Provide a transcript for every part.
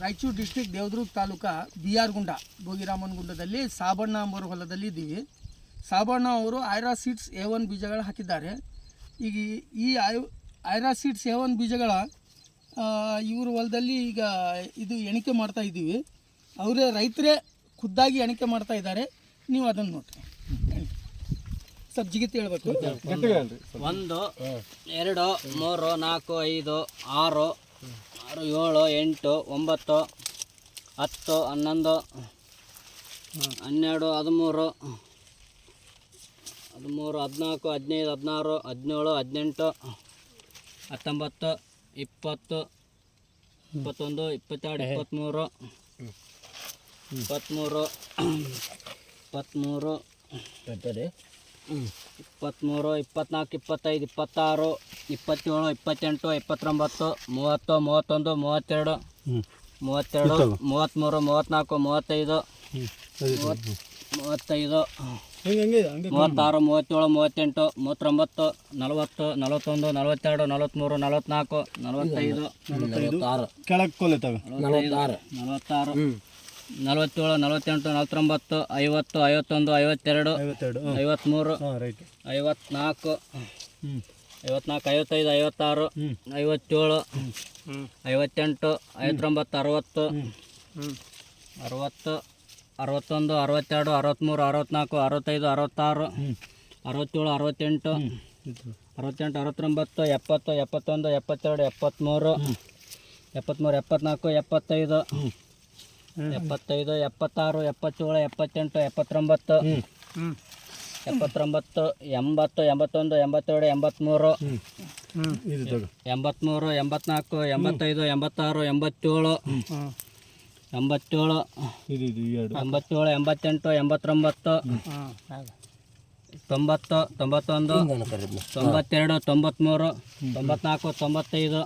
Raichur district Devadurga taluka BR ಗುಂಡ ಭೋಗಿರಾಮನಗುಂಡದಲ್ಲಿ ಸಾಬಣ್ಣ ಅಂಬೋರ ಹೊಲದಲ್ಲಿ ಇದ್ದೀವಿ. ಸಾಬಣ್ಣ ಅವರು ಐರಾ ಸೀಡ್ಸ್ A1 ಬೀಜಗಳು ಹಾಕಿದ್ದಾರೆ. ಈಗ ಈ ಐರಾ ಸೀಡ್ಸ್ A1 ಬೀಜಗಳ ಇವ್ರ ಹೊಲದಲ್ಲಿ ಈಗ ಇದು ಎಣಿಕೆ ಮಾಡ್ತಾ ಇದ್ದೀವಿ. ಅವರೇ ರೈತರೇ ಖುದ್ದಾಗಿ ಎಣಿಕೆ ಮಾಡ್ತಾ ಇದ್ದಾರೆ. ನೀವು ಅದನ್ನು ನೋಡ್ರಿ, ಸ್ವಲ್ಪ ಜಿಗಿತಿ ಹೇಳ್ಬೇಕು. 1 2 3 4 5 6 6 7 8 9 10 11 12 13 14 15 16 17 18 19 20 21 22 23 23 24 25 26 27 28 29 30 31 32 33 34 35 36 37 38 39 40 41 42 43 44 45 ಕೆಳಗೆ ಕೊಲೆತಾವೆ 46 47 48 49 50 51 52 53 54 55 56 57 58 59 60 60 61 62 63 64 65 66 67 68 68 69 70 71 72 73 74 75 75 76 77 78 79 79 80 81 82 83 83 84 85 86 87 87 87 88 89 90 91 92 93 94 95 95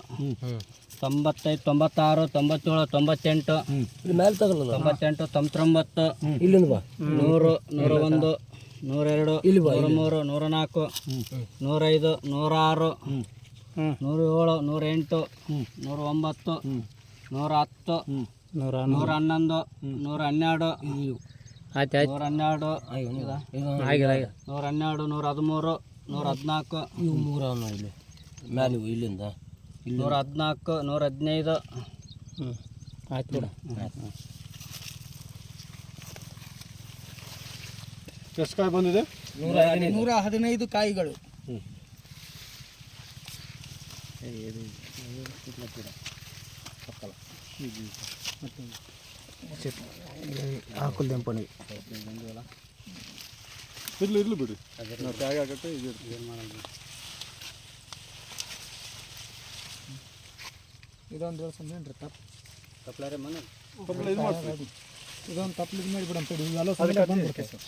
96 97 98 98 99 100 101 102 103 104 105 106 107 108 109 110 111 112 112 112 113 114 ಮ್ಯಾಲೆ ಇಲ್ಲಿಂದ 114 115 ಆಯ್ತು ಬಿಡ. ಎಷ್ಟು ಕಾಯಿ ಬಂದಿದೆ? 115 ಕಾಯಿಗಳು. ಹಾಕಲ್ದೆಂಪಣಿ ಇರ್ಲಿ ಬಿಡಿ, ಟ್ಯಾಗ್ ಆಗತ್ತೆ. ಇದೊಂದು ಏನ್ರಿ ತಪ್ಪಲಾರೆ ಮನೆ ಇದೊಂದು ತಪ್ಪಲಿದ ಮೇಲೆ ಬಿಡಂತ ಇವೆಲ್ಲ ಬಂದ್ಬಿಡ್ತೇವೆ ಸರ್.